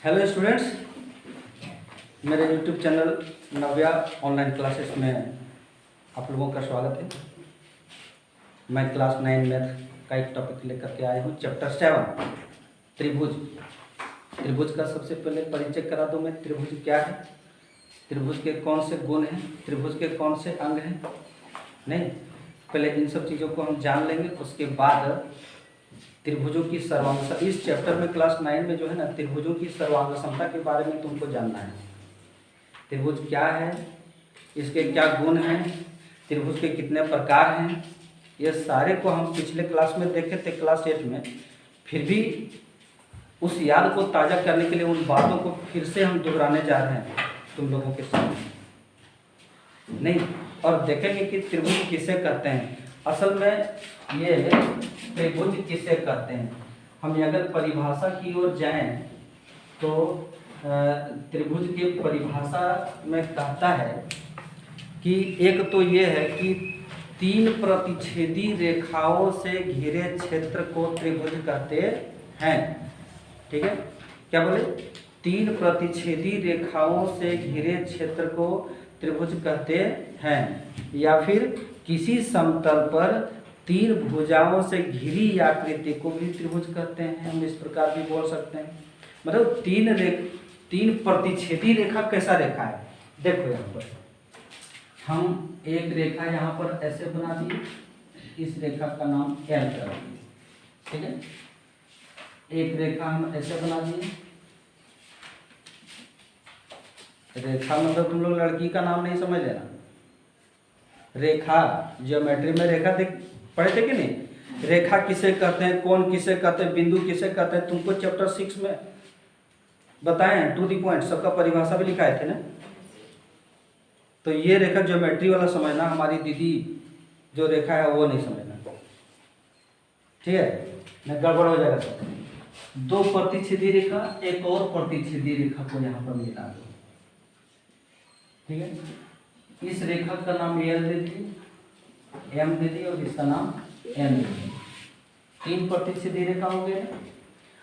Hello students, मेरे YouTube channel नव्या online classes में आप लोगों का स्वागत है। मैं क्लास 9 मैथ का एक टॉपिक लेकर के आया हूँ, चैप्टर 7 त्रिभुज। त्रिभुज का सबसे पहले परिचय करा दूँ मैं। त्रिभुज क्या है, त्रिभुज के कौन से गुण हैं, त्रिभुज के कौन से अंग हैं। नहीं, पहले इन सब चीज़ों को हम जान लेंगे, उसके बाद त्रिभुजों की सर्वांग, इस चैप्टर में क्लास 9 में जो है ना, त्रिभुजों की सर्वांग क्षमता के बारे में तुमको जानना है। त्रिभुज क्या है, इसके क्या गुण हैं, त्रिभुज के कितने प्रकार हैं, ये सारे को हम पिछले क्लास में देखे थे, क्लास 8 में। फिर भी उस याद को ताज़ा करने के लिए उन बातों को फिर से हम दोहराने जा रहे हैं तुम लोगों के सामने। नहीं, और देखेंगे कि त्रिभुज किसे कहते हैं। असल में ये त्रिभुज किसे कहते हैं, हम अगर परिभाषा की ओर जाएं तो त्रिभुज की परिभाषा में कहता है कि एक तो ये है कि 3 प्रतिच्छेदी रेखाओं से घिरे क्षेत्र को त्रिभुज कहते हैं। ठीक है, क्या बोले, 3 प्रतिच्छेदी रेखाओं से घिरे क्षेत्र को त्रिभुज कहते हैं, या फिर किसी समतल पर 3 भुजाओं से घिरी आकृति को भी त्रिभुज कहते हैं। हम इस प्रकार भी बोल सकते हैं, मतलब 3 प्रतिच्छेदी रेखा कैसा रेखा है। देखो यहाँ पर हम एक रेखा यहाँ पर ऐसे बना दिए, इस रेखा का नाम एल कर दिए। ठीक है, एक रेखा हम ऐसे बना दिए, रेखा मतलब तुम लोग लड़की का नाम नहीं समझ लेना। रेखा ज्योमेट्री में रेखा देख पढ़े थे कि नहीं, रेखा किसे कहते हैं, कोण किसे कहते हैं, बिंदु किसे कहते हैं, तुमको चैप्टर 6 में बताए हैं, टू दी पॉइंट सबका परिभाषा भी लिखाए थे ना। तो ये रेखा ज्योमेट्री वाला समझना, हमारी दीदी जो रेखा है वो नहीं समझना, ठीक है, नहीं गड़बड़ हो जाएगा सब। 2 प्रतिच्छेदी रेखा, एक और प्रतिच्छेदी रेखा को यहाँ पर मिला दो। ठीक है, इस रेखा का नाम एल दे दी, एम दे दी, और इसका नाम एन दे दी। 3 प्रतिच्छेदी रेखा हो गए।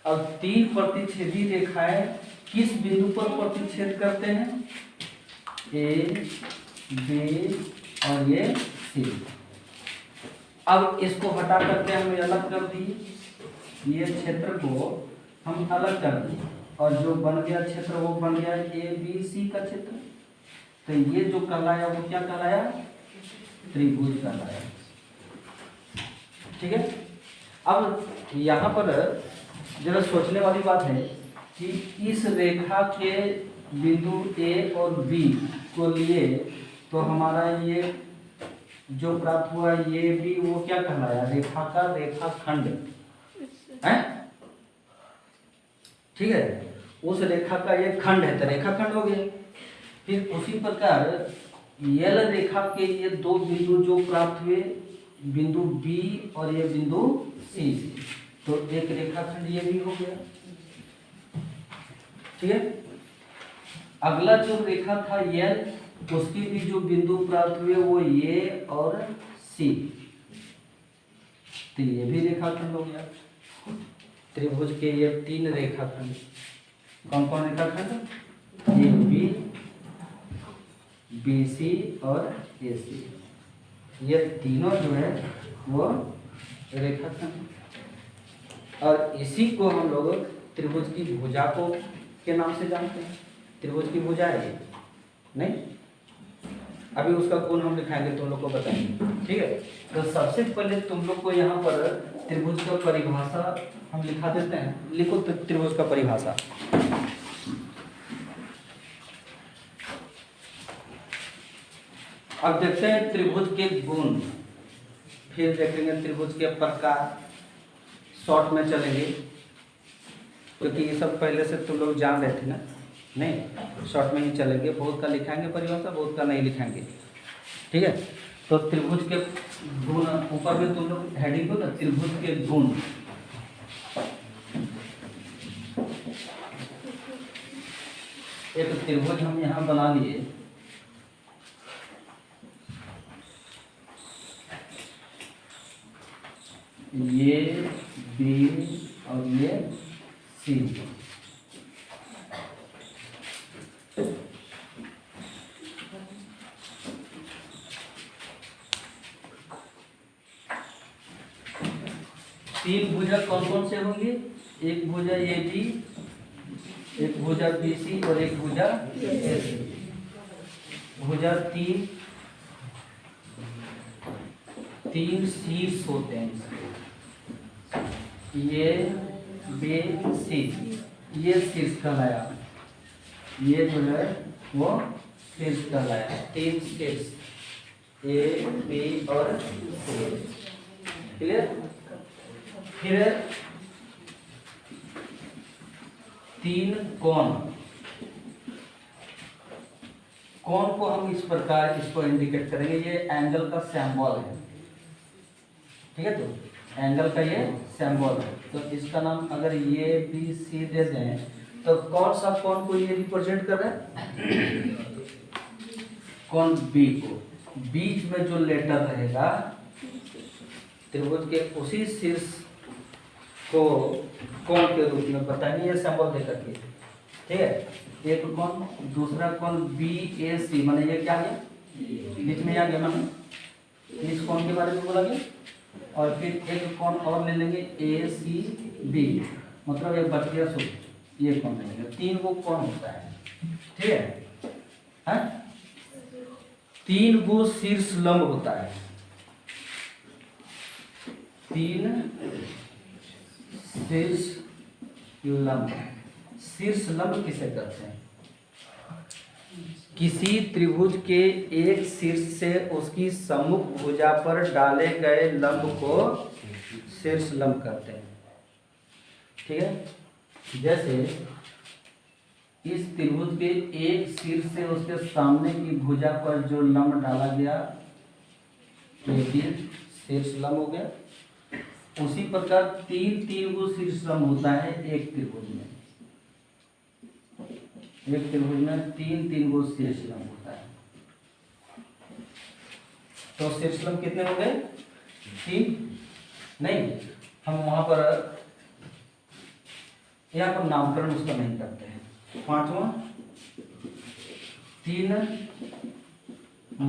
अब 3 प्रतिच्छेदी रेखाएं किस बिंदु पर प्रतिच्छेद करते हैं, ए बी और ये सी। अब इसको हटा करके हम अलग कर दिए, ये क्षेत्र को हम अलग कर दिए, और जो बन गया क्षेत्र वो बन गया ए बी सी का क्षेत्र। तो ये जो कहलाया वो क्या कहलाया, त्रिभुज कहलाया। ठीक है, अब यहाँ पर जरा सोचने वाली बात है कि इस रेखा के बिंदु ए और बी को लिए तो हमारा ये जो प्राप्त हुआ ये भी वो क्या कहलाया, रेखा का रेखाखंड है। ठीक है, उस रेखा का ये खंड है तो रेखाखंड हो गया। फिर उसी प्रकार यल रेखा के ये 2 बिंदु जो प्राप्त हुए, बिंदु बी और ये बिंदु सी, तो एक रेखाखंड ये भी हो गया। ठीक है, अगला जो रेखा था यल, उसकी भी जो बिंदु प्राप्त हुए वो ये और सी, तो ये भी रेखाखंड हो गया। त्रिभुज के ये 3 रेखाखंड, कौन कौन रेखाखंड, ए बी, बी सी और ए सी, ये तीनों जो है वो रेखाखंड। और इसी को हम लोग त्रिभुज की भुजा को के नाम से जानते हैं। त्रिभुज की भुजा है ये, नहीं, अभी उसका गुण हम लिखाएंगे, तुम लोग को बताएंगे। ठीक है, तो सबसे पहले तुम लोग को यहाँ पर त्रिभुज का परिभाषा हम लिखा देते हैं। लिखो त्रिभुज का परिभाषा। अब देखते हैं त्रिभुज के गुण, फिर देखेंगे त्रिभुज के प्रकार, शॉर्ट में चलेंगे क्योंकि ये सब पहले से तुम लोग जान रहे थे ना। नहीं, शॉर्ट में ही चलेंगे, बहुत का लिखाएंगे परिभाषा, बहुत का नहीं लिखाएंगे। ठीक है, तो त्रिभुज के गुण ऊपर में तुम लोग हेडिंग को ना, त्रिभुज के गुण। एक त्रिभुज हम यहाँ बना लिए, ये बी और ये सी, तीन भुजा कौन कौन से होंगे? एक भुजा ए बी, एक भुजा बी सी और एक भुजा ए सी। भुजा तीन शीर्ष होते हैं इसके, ये बी सी, ये शीर्ष कहलाया, ये जो है वो शीर्ष कहलाया। तीन शीर्ष ए बी और सी, क्लियर। फिर तीन कोण, कोण को हम इस प्रकार इसको इंडिकेट करेंगे, ये एंगल का सिंबल है, ठीक है। तो एंगल का ये सिंबल है, तो इसका नाम अगर ये बी सी दे दें तो कौन सा कोण को ये रिप्रेजेंट कर रहा है? कोण बी को। बीच में जो लेटर रहेगा त्रिभुज के उसी शीर्ष को कोण के रूप में बताएंगे, ये सिंबल देकर के, ठीक है। एक कोण, दूसरा कोण बी ए सी, माने ये क्या है? बीच में आ गया, माने इस कोण के बारे में बोला गया। और फिर एक कोण और ले लेंगे ए सी बी, मतलब एक बच गया सूत्र, ये कोण ले लेंगे। तीन वो कोण होता है, ठीक है। तीन वो शीर्ष लंब होता है, तीन शीर्ष लंब। शीर्ष लंब किसे कहते हैं? किसी त्रिभुज के एक शीर्ष से उसकी सम्मुख भुजा पर डाले गए लंब को शीर्ष लंब कहते हैं, ठीक है। जैसे इस त्रिभुज के एक शीर्ष से उसके सामने की भुजा पर जो लंब डाला गया ये भी शीर्ष लंब हो गया। उसी प्रकार तीन वो शीर्ष लंब होता है एक त्रिभुज में, एक त्रिभुज में तीन वो शीर्ष लंब होता है। तो शीर्ष लंब कितने हो गए? तीन नहीं, हम वहां पर यहाँ पर नामकरण उसका नहीं करते हैं। पांचवा, तीन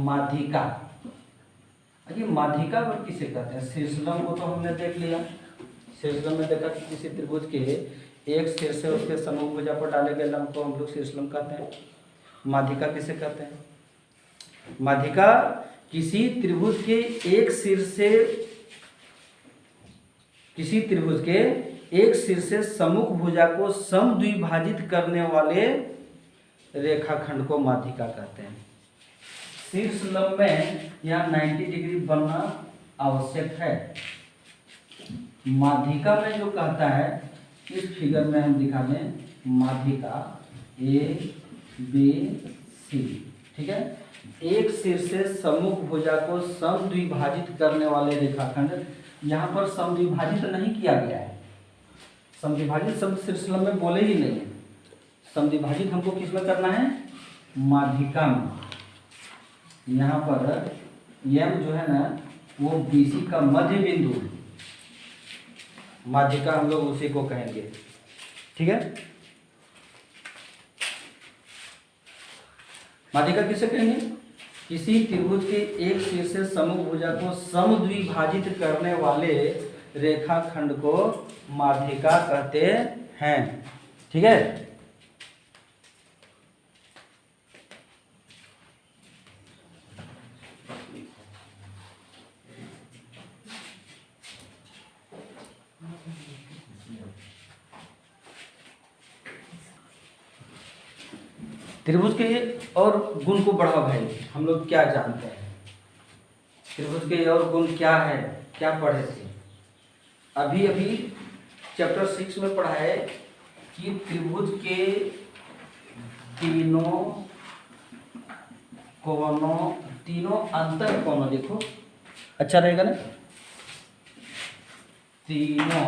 माध्यिका। ये माध्यिका पर किसे कहते हैं? शीर्षलंब को तो हमने देख लिया, शीर्षलंब में देखा कि किसी त्रिभुज के एक शीर्ष से उसके सम्मुख भुजा पर डाले गए लंब को हम लोग शीर्षलंब कहते हैं। माध्यिका किसे कहते हैं? माध्यिका किसी त्रिभुज के एक शीर्ष से, किसी त्रिभुज के एक शीर्ष से सम्मुख भुजा को समद्विभाजित करने वाले रेखाखंड को माध्यिका कहते हैं। शीर्ष लंब में यहाँ 90 डिग्री बनना आवश्यक है। माध्यिका में जो कहता है, इस फिगर में हम दिखा दें, माध्यिका ए बी सी, ठीक है। एक शीर्ष से सम्मुख भुजा को समद्विभाजित करने वाले रेखाखंड, यहाँ पर समद्विभाजित नहीं किया गया है। समद्विभाजित शब्द शीर्ष लंब में बोले ही नहीं है। समद्विभाजित हमको किस में करना है? माध्यिका में। यहाँ पर यम जो है ना वो बीसी का मध्य बिंदु है, माध्यिका हम लोग उसी को कहेंगे, ठीक है। माध्यिका किसे कहेंगे? किसी त्रिभुज के एक शीर्ष से सम्मुख भुजा को समद्विभाजित करने वाले रेखाखंड को माध्यिका कहते हैं, ठीक है। त्रिभुज के और गुण को बढ़ाओ भाई, हम लोग क्या जानते हैं? त्रिभुज के और गुण क्या है, क्या पढ़े थे? अभी अभी चैप्टर 6 में पढ़ा है कि त्रिभुज के तीनों कोणों, तीनों अंतर कोणों, देखो अच्छा रहेगा ना, तीनों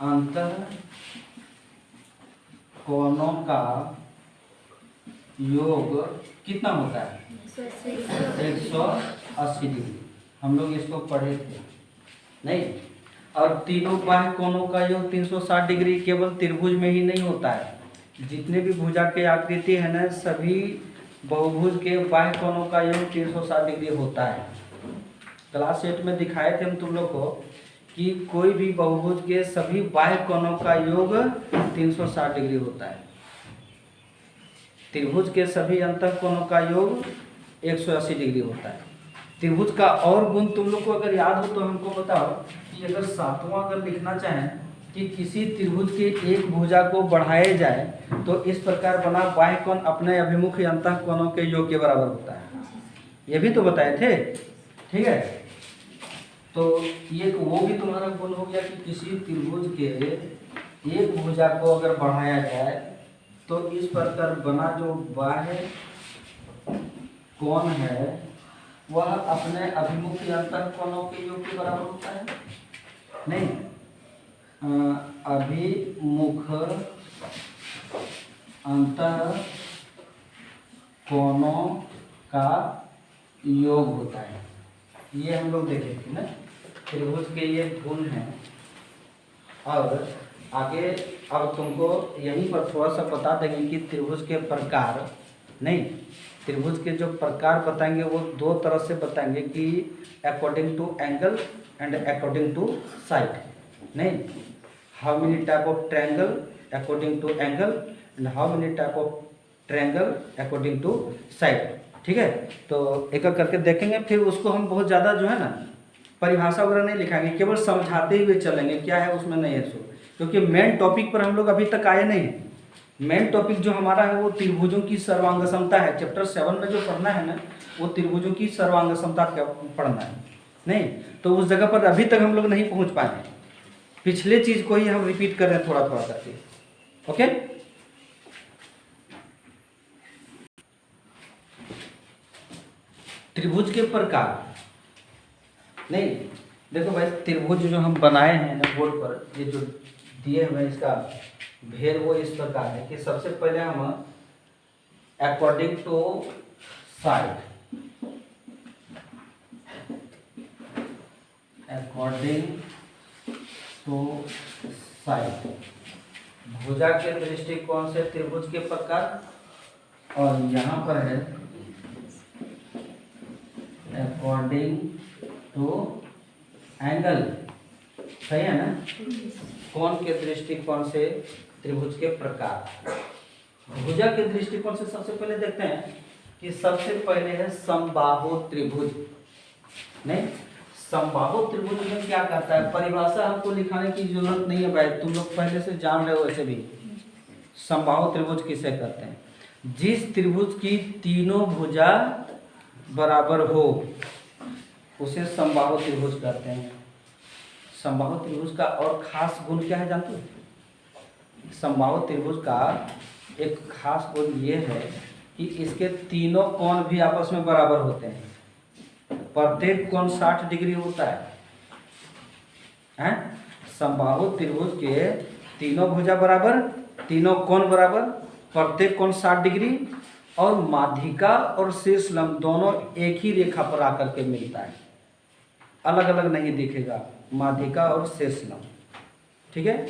अंतर कोणों का योग कितना होता है? 180 डिग्री। हम लोग इसको पढ़े थे नहीं। और तीनों बाह्य कोणों का योग 360 डिग्री केवल त्रिभुज में ही नहीं होता है। जितने भी भुजा के आकृति है ना, सभी बहुभुज के बाह्य कोणों का योग 360 डिग्री होता है। क्लास 8 में दिखाए थे हम तुम लोग को कि कोई भी बहुभुज के सभी बाह्य कोणों का योग 360 डिग्री होता है। त्रिभुज के सभी अंतः कोणों का योग 180 डिग्री होता है। त्रिभुज का और गुण तुम लोग को अगर याद हो तो हमको बताओ कि अगर सातवां अगर लिखना चाहें कि किसी त्रिभुज के एक भुजा को बढ़ाया जाए तो इस प्रकार बना बाह्य कोण अपने अभिमुख अंतः कोणों के योग के बराबर होता है। ये भी तो बताए थे, ठीक है। तो ये वो भी तुम्हारा गुण हो गया कि किसी त्रिभुज के एक भुजा को अगर बढ़ाया जाए तो इस प्रकार बना जो बाह्य कोण है वह अपने अभिमुख अंतः कोणों के योग के बराबर होता है। नहीं, अभिमुख अंतः कोणों का योग होता है। ये हम लोग देखे थे ना, त्रिभुज के ये गुण हैं। और आगे अब तुमको यहीं पर थोड़ा सा बता देंगे कि त्रिभुज के प्रकार, नहीं, त्रिभुज के जो प्रकार बताएंगे वो दो तरह से बताएंगे कि according to angle and according to side. नहीं, how many type of triangle according to angle and how many type of triangle according to side. ठीक है, तो एक एक करके देखेंगे। फिर उसको हम बहुत ज़्यादा जो है ना परिभाषा वगैरह नहीं लिखाएंगे, केवल समझाते हुए चलेंगे क्या है उसमें, नहीं है सो, क्योंकि मेन टॉपिक पर हम लोग अभी तक आए नहीं हैं। मेन टॉपिक जो हमारा है वो त्रिभुजों की सर्वांग समता है। चैप्टर 7 में जो पढ़ना है ना वो त्रिभुजों की सर्वांग समता पढ़ना है। नहीं तो उस जगह पर अभी तक हम लोग नहीं पहुंच पाए। पिछले चीज को ही हम रिपीट कर रहे हैं थोड़ा थोड़ा करके। ओके, त्रिभुज के प्रकार। नहीं देखो भाई, त्रिभुज जो हम बनाए हैं ना बोर्ड पर, ये जो दिए हुए इसका भेद वो इस प्रकार है कि सबसे पहले हम according to side, according to side भुजा के दृष्टिकोण से त्रिभुज के प्रकार, और यहाँ पर है अकॉर्डिंग टू एंगल, सही है ना, कोण के दृष्टिकोण से त्रिभुज के प्रकार। भुजा के दृष्टिकोण से सबसे पहले देखते हैं कि सबसे पहले है समबाहु त्रिभुज। नहीं, समबाहु त्रिभुज में क्या करता है, परिभाषा हमको लिखाने की जरूरत नहीं है भाई, तुम लोग पहले से जान रहे हो। वैसे भी समबाहु त्रिभुज किसे कहते हैं, जिस त्रिभुज की तीनों भुजा बराबर हो उसे समबाहु त्रिभुज कहते हैं। समबाहु त्रिभुज का और खास गुण क्या है जानते हो? समबाहु त्रिभुज का एक खास गुण ये है कि इसके तीनों कोण भी आपस में बराबर होते हैं। प्रत्येक कोण 60 डिग्री होता है। समबाहु त्रिभुज के तीनों भुजा बराबर, तीनों कोण बराबर, प्रत्येक कोण 60 डिग्री, और माध्यिका और शीर्ष लंब दोनों एक ही रेखा पर आकर के मिलता है, अलग अलग नहीं दिखेगा माध्यिका और शीर्ष लंब। ठीक है,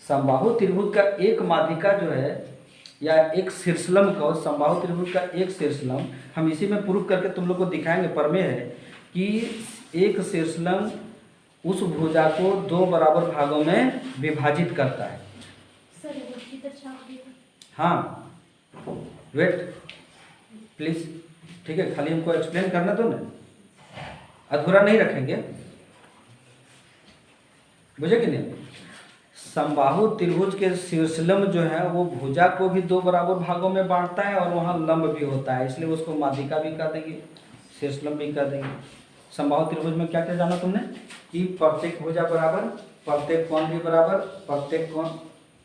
समबाहु त्रिभुज का एक माध्यिका जो है या एक शीर्षलंब का, समबाहु त्रिभुज का एक शीर्षलंब, हम इसी में प्रूफ करके तुम लोग को दिखाएंगे। प्रमेय है कि एक शीर्षलंब उस भुजा को दो बराबर भागों में विभाजित करता है। हाँ, वेट प्लीज, ठीक है, खाली हमको एक्सप्लेन करना दो ना, अधूरा नहीं रखेंगे, बुझे कि नहीं। समबाहु त्रिभुज के शीर्षलंब जो है वो भुजा को भी दो बराबर भागों में बांटता है और वहाँ लंब भी होता है, इसलिए उसको माध्यिका भी कह देंगे, शीर्षलंब भी कह देंगे। समबाहु त्रिभुज में क्या क्या जाना तुमने कि प्रत्येक भुजा बराबर, प्रत्येक कोण भी बराबर, प्रत्येक कोण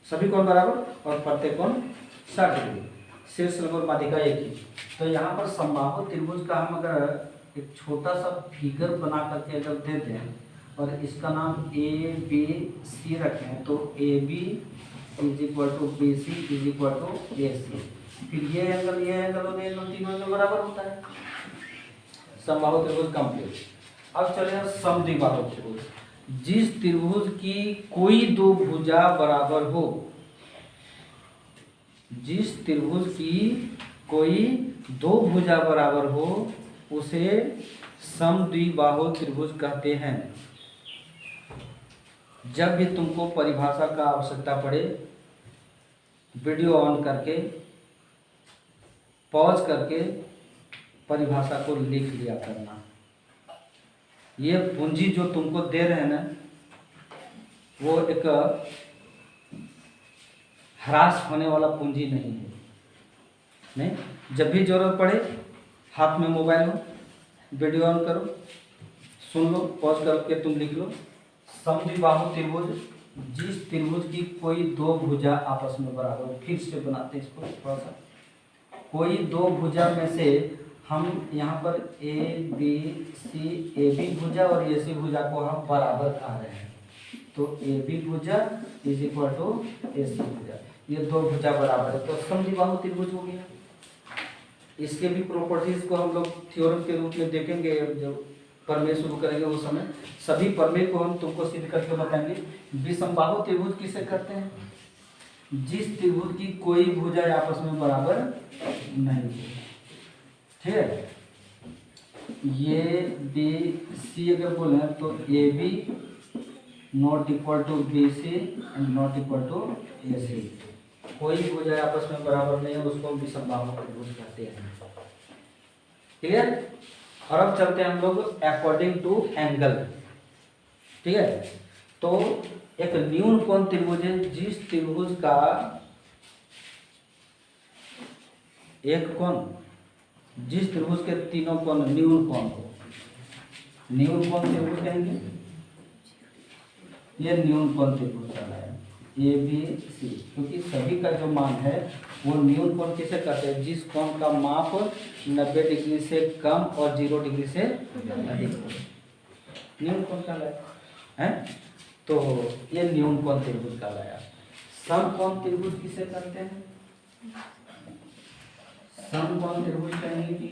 सभी कोण बराबर और प्रत्येक कोण 60 डिग्री, शीर्षलंब और माध्यिका एक ही। तो यहाँ पर समबाहु त्रिभुज का हम अगर एक छोटा सा फिगर बना करके अगर दे दें और इसका नाम ABC रखें तो AB is equal to BC is equal to AC, फिर ये एंगल और ये एंगल तीनों में बराबर होता है। समबाहु त्रिभुज कंप्लीट। अब चले समद्विबाहु त्रिभुज, जिस त्रिभुज की कोई दो भुजा बराबर हो, जिस त्रिभुज की कोई दो भुजा बराबर हो उसे समद्विबाहु त्रिभुज कहते हैं। जब भी तुमको परिभाषा का आवश्यकता पड़े, वीडियो ऑन करके पॉज करके परिभाषा को लिख लिया करना। ये पूंजी जो तुमको दे रहे हैं ना, वो एक ह्रास होने वाला पूंजी नहीं है। नहीं, जब भी जरूरत पड़े हाथ में मोबाइल हो, वीडियो ऑन करो, सुन लो, पॉज करके तुम लिख लो। समद्विबाहु त्रिभुज, जिस त्रिभुज की कोई दो भुजा आपस में बराबर हो। फिर से बनाते हैं इसको थोड़ा सा। कोई दो भुजा में से हम यहाँ पर A B C, A B भुजा और ए सी भुजा को हम बराबर खा रहे हैं, तो ए बी भुजा इज इक्वल टू ए सी भुजा, ये दो भुजा बराबर है, तो समद्विबाहु त्रिभुज हो गया। इसके भी प्रॉपर्टीज को हम लोग थ्योरम के रूप में देखेंगे जब प्रमेय शुरू करेंगे उस समय। सभी प्रमेय को हम तुमको सिद्ध करके बताएंगे। विषमबाहु त्रिभुज किसे कहते हैं? जिस त्रिभुज की कोई भुजा आपस में बराबर नहीं है। ठीक है, ये बी सी अगर बोले तो A B not equal to B C and not equal to A C. कोई भुजा आपस में बराबर नहीं है, उसको विषमबाहु त्रिभुज कहते हैं। ठीक है, और अब चलते हैं हम लोग अकॉर्डिंग टू एंगल। ठीक है, तो एक न्यून कोण त्रिभुज है, जिस त्रिभुज का एक कोण, जिस त्रिभुज के तीनों कोण न्यून कोण हो, न्यून कोण त्रिभुज कहेंगे। ये न्यून कोण त्रिभुज का है ए बी सी, क्योंकि सभी का जो मान है वो न्यून कोण किसे कहते हैं? जिस कोण का माप 90 डिग्री से कम और 0 डिग्री से अधिक हो, न्यून कोण कहलाया है। तो ये न्यून कोण त्रिभुज कहलाया। समकोण त्रिभुज किसे कहते हैं? समकोण त्रिभुज कहेंगे कि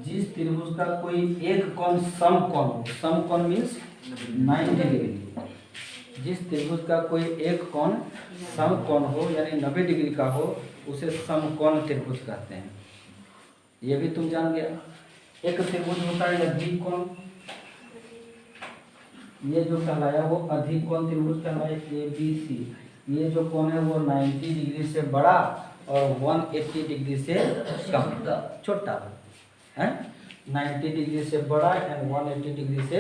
जिस त्रिभुज का कोई एक कोण समकोण हो, समकोण मीन्स 90 डिग्री, जिस त्रिभुज का कोई एक कोण समकोण हो यानी 90 डिग्री का हो, उसे समकोण त्रिभुज कहते हैं। ये भी तुम जान गया। एक त्रिभुज होता है अधिक कोण, ये जो कहलाया वो अधिक कोण त्रिभुज कहलाया ए बी सी। ये जो कोण है वो 90 डिग्री से बड़ा और 180 डिग्री से कम, छोटा है। 90 डिग्री से बड़ा एंड 180 डिग्री से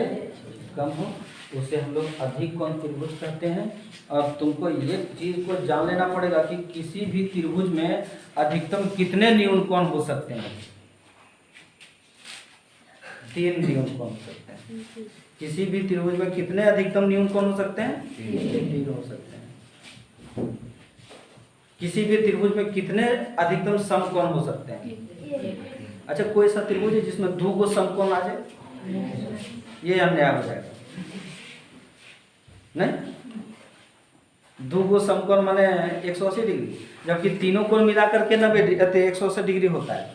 कम हो, उसे हम लोग अधिक कोण त्रिभुज कहते हैं। और तुमको ये चीज को जान लेना पड़ेगा कि किसी भी त्रिभुज में अधिकतम कितने न्यून कोण हो सकते हैं? 3 न्यून कोण हो सकते हैं। किसी भी त्रिभुज में कितने अधिकतम न्यून कोण हो सकते हैं? 3 हो सकते हैं। किसी भी त्रिभुज में कितने अधिकतम समकोण हो सकते हैं? अच्छा, कोई सा त्रिभुज है जिसमें 2 को समकोण आ जाए? ये अन्याय हो जाएगा। नहीं, 2 को समकोण माने 180 डिग्री, जबकि तीनों कोण मिला करके 180 डिग्री होता है।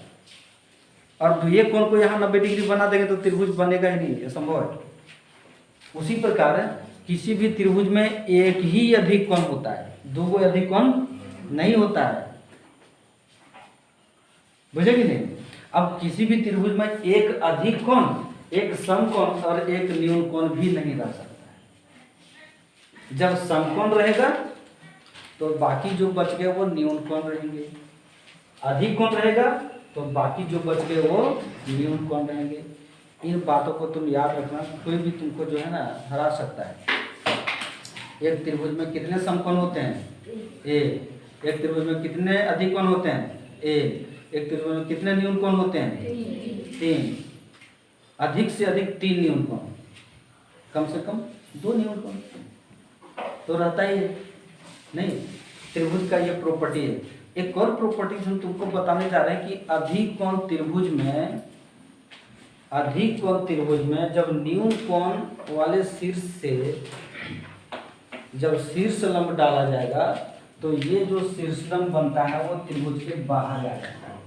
और ये कोण को यहाँ 90 डिग्री बना देंगे तो त्रिभुज बनेगा ही नहीं, ये संभव है। उसी प्रकार किसी भी त्रिभुज में एक ही अधिक कोण होता है, 2 को अधिक कोण नहीं होता है। बुझे कि नहीं? अब किसी भी त्रिभुज में एक अधिक कोण, एक समकोण और एक न्यून कोण भी नहीं रह सकता है। जब समकोण रहेगा तो बाकी जो बच गए वो न्यून कोण रहेंगे, अधिक कोण रहेगा तो बाकी जो बच गए वो न्यून कोण रहेंगे। इन बातों को तुम याद रखना, कोई भी तुमको जो है ना हरा सकता है। एक त्रिभुज में कितने समकोण होते हैं? ए। एक त्रिभुज में कितने अधिक कोण होते हैं? ए। एक त्रिभुज में कितने न्यून कोण होते हैं? 3। अधिक से अधिक 3 न्यून कोण, कम से कम 2 न्यून कोण तो रहता ही है। नहीं, त्रिभुज का ये प्रॉपर्टी है। एक और प्रॉपर्टी हम तुमको बताने जा रहे हैं कि अधिक कोण त्रिभुज में जब न्यून कोण वाले शीर्ष से जब शीर्ष लंब डाला जाएगा तो ये जो शीर्ष लंब बनता है वो त्रिभुज के बाहर आ जाता है,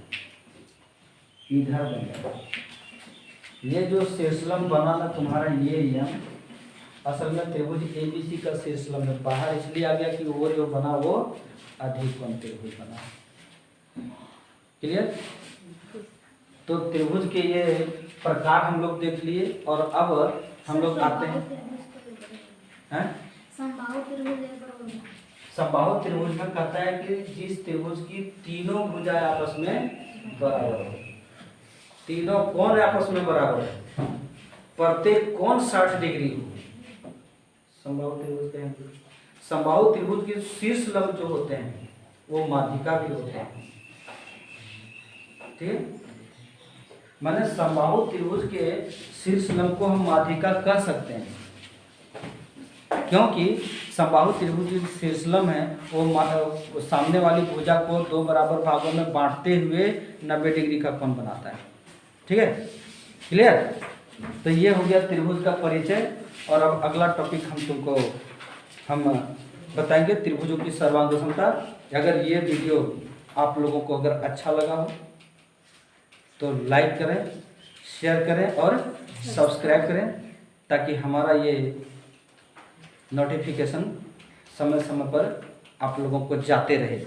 इधर बन जाता है। ये जो शीर्ष लंब बना ना तुम्हारा ये यम, असल में त्रिभुज एबीसी का शीर्ष लंब बाहर इसलिए आ गया कि वो जो बना वो अधिक कोण त्रिभुज बना। क्लियर? तो त्रिभुज के ये प्रकार हम लोग देख लिए और अब हम लोग आते हैं समबाहु त्रिभुज में कहता है कि जिस त्रिभुज की तीनों भुजाएं आपस में बराबर हो, तीनों कोण आपस में बराबर है, प्रत्येक कोण 60 डिग्री हो। समबाहु त्रिभुज कहेंगे। समबाहु त्रिभुज के शीर्ष लंब जो होते हैं वो माध्यिका भी होते हैं। ठीक, माने समबाहु त्रिभुज के शीर्ष लंब को हम माध्यिका कह सकते हैं, क्योंकि समबाहु त्रिभुज के शीर्षलंब है वो सामने वाली भुजा को दो बराबर भागों में बांटते हुए 90 डिग्री का कोण बनाता है। ठीक है, क्लियर। तो ये हो गया त्रिभुज का परिचय। और अब अगला टॉपिक हम बताएंगे त्रिभुजों की सर्वांग समता। अगर ये वीडियो आप लोगों को अगर अच्छा लगा हो तो लाइक करें, शेयर करें और सब्सक्राइब करें, ताकि हमारा ये नोटिफिकेशन समय समय पर आप लोगों को जाते रहे।